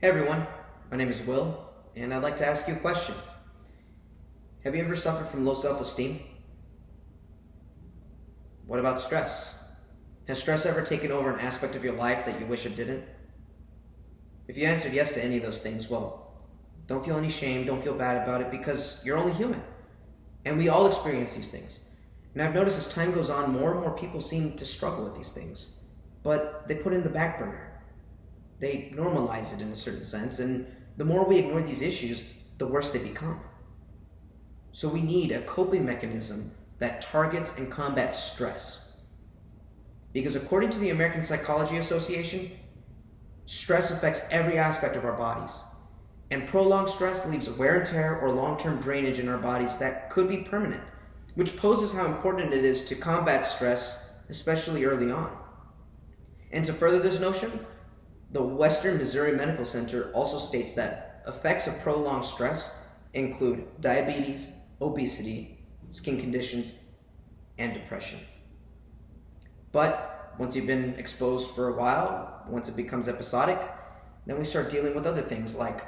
Hey everyone, my name is Will, and I'd like to ask you a question. Have you ever suffered from low self-esteem? What about stress? Has stress ever taken over an aspect of your life that you wish it didn't? If you answered yes to any of those things, well, don't feel any shame, don't feel bad about it, because you're only human. And we all experience these things. And I've noticed as time goes on, more and more people seem to struggle with these things, but they put it in the back burner. They normalize it in a certain sense, and the more we ignore these issues, the worse they become. So we need a coping mechanism that targets and combats stress. Because according to the American Psychology Association, stress affects every aspect of our bodies. And prolonged stress leaves wear and tear or long-term drainage in our bodies that could be permanent, which poses how important it is to combat stress, especially early on. And to further this notion, the Western Missouri Medical Center also states that effects of prolonged stress include diabetes, obesity, skin conditions, and depression. But once you've been exposed for a while, once it becomes episodic, then we start dealing with other things like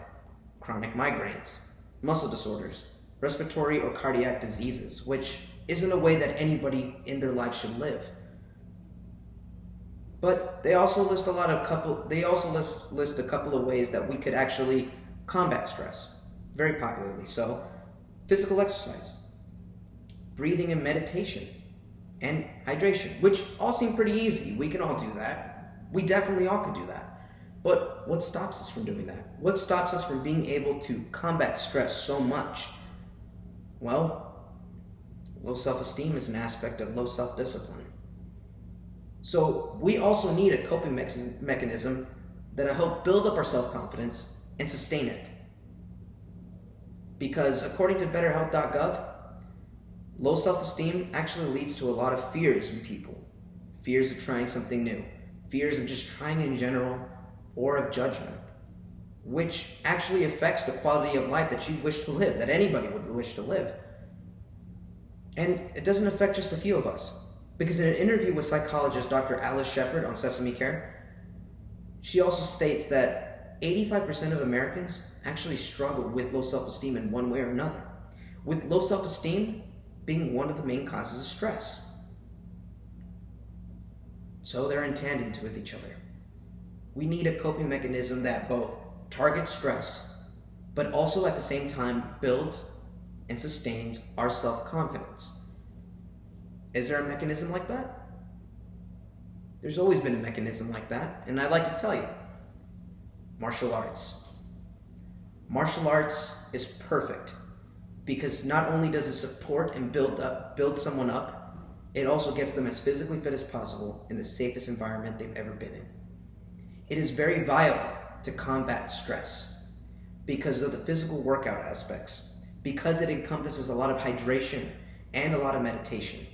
chronic migraines, muscle disorders, respiratory or cardiac diseases, which isn't a way that anybody in their life should live. But they also list a couple of ways that we could actually combat stress, very popularly. So, physical exercise, breathing and meditation, and hydration, which all seem pretty easy. We can all do that. We definitely all could do that. But what stops us from doing that? What stops us from being able to combat stress so much? Well, low self-esteem is an aspect of low self-discipline. So we also need a coping mechanism that'll help build up our self-confidence and sustain it. Because according to betterhealth.gov, low self-esteem actually leads to a lot of fears in people. Fears of trying something new, fears of just trying in general, or of judgment, which actually affects the quality of life that you wish to live, that anybody would wish to live. And it doesn't affect just a few of us. Because in an interview with psychologist Dr. Alice Shepard on Sesame Care, she also states that 85% of Americans actually struggle with low self-esteem in one way or another, with low self-esteem being one of the main causes of stress. So they're in tandem with each other. We need a coping mechanism that both targets stress, but also at the same time builds and sustains our self-confidence. Is there a mechanism like that? There's always been a mechanism like that, and I'd like to tell you. Martial arts. Martial arts is perfect because not only does it support and build someone up, it also gets them as physically fit as possible in the safest environment they've ever been in. It is very viable to combat stress because of the physical workout aspects, because it encompasses a lot of hydration and a lot of meditation.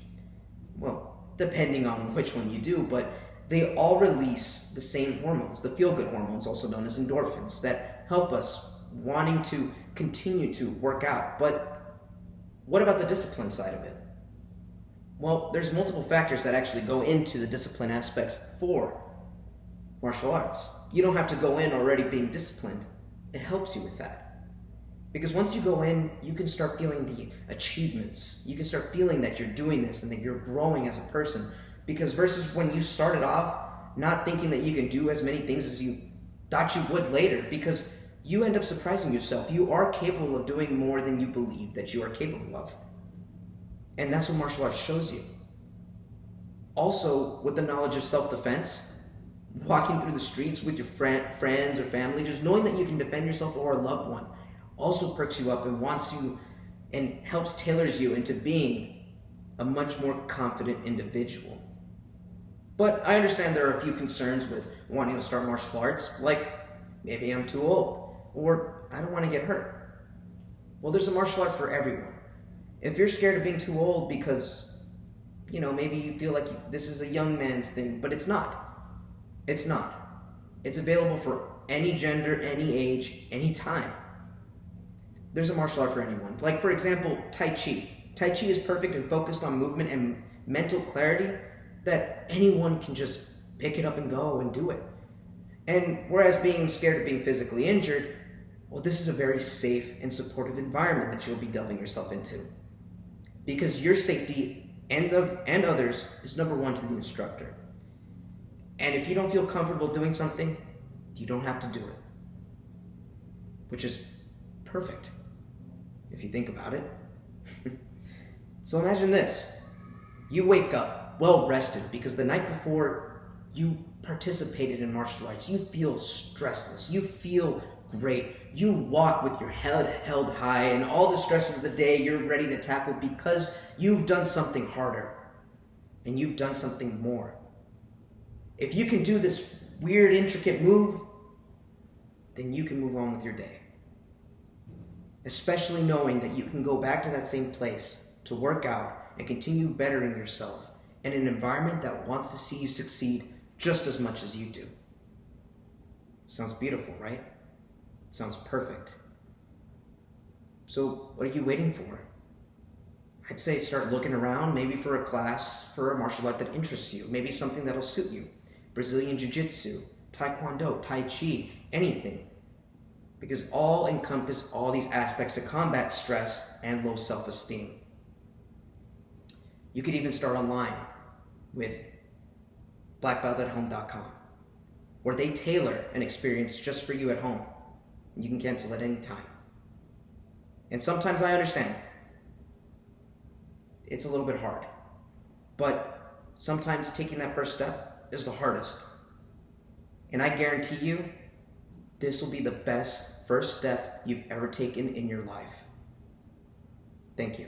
Well, depending on which one you do, but they all release the same hormones, the feel-good hormones, also known as endorphins, that help us wanting to continue to work out. But what about the discipline side of it? Well, there's multiple factors that actually go into the discipline aspects for martial arts. You don't have to go in already being disciplined. It helps you with that. Because once you go in, you can start feeling the achievements. You can start feeling that you're doing this and that you're growing as a person. Because versus when you started off not thinking that you can do as many things as you thought you would later, because you end up surprising yourself. You are capable of doing more than you believe that you are capable of. And that's what martial arts shows you. Also, with the knowledge of self-defense, walking through the streets with your friends or family, just knowing that you can defend yourself or a loved one, also perks you up and wants you and helps tailors you into being a much more confident individual. But I understand there are a few concerns with wanting to start martial arts, like maybe I'm too old, or I don't want to get hurt. Well, there's a martial art for everyone. If you're scared of being too old because, maybe you feel like this is a young man's thing, but it's not. It's not. It's available for any gender, any age, any time. There's a martial art for anyone. Like, for example, Tai Chi. Tai Chi is perfect and focused on movement and mental clarity that anyone can just pick it up and go and do it. And whereas being scared of being physically injured, well, this is a very safe and supportive environment that you'll be delving yourself into. Because your safety and others is number one to the instructor. And if you don't feel comfortable doing something, you don't have to do it. Which is perfect, if you think about it. So imagine this. You wake up well rested because the night before you participated in martial arts. You feel stressless. You feel great. You walk with your head held high, and all the stresses of the day you're ready to tackle because you've done something harder and you've done something more. If you can do this weird, intricate move, then you can move on with your day. Especially knowing that you can go back to that same place to work out and continue bettering yourself in an environment that wants to see you succeed just as much as you do. Sounds beautiful, right? Sounds perfect. So what are you waiting for? I'd say start looking around, maybe for a class, for a martial art that interests you, maybe something that'll suit you. Brazilian Jiu-Jitsu, Taekwondo, Tai Chi, anything. Because all encompass all these aspects to combat stress and low self-esteem. You could even start online with blackbeltathome.com, where they tailor an experience just for you at home. You can cancel at any time. And sometimes I understand. It's a little bit hard. But sometimes taking that first step is the hardest. And I guarantee you, this will be the best first step you've ever taken in your life. Thank you.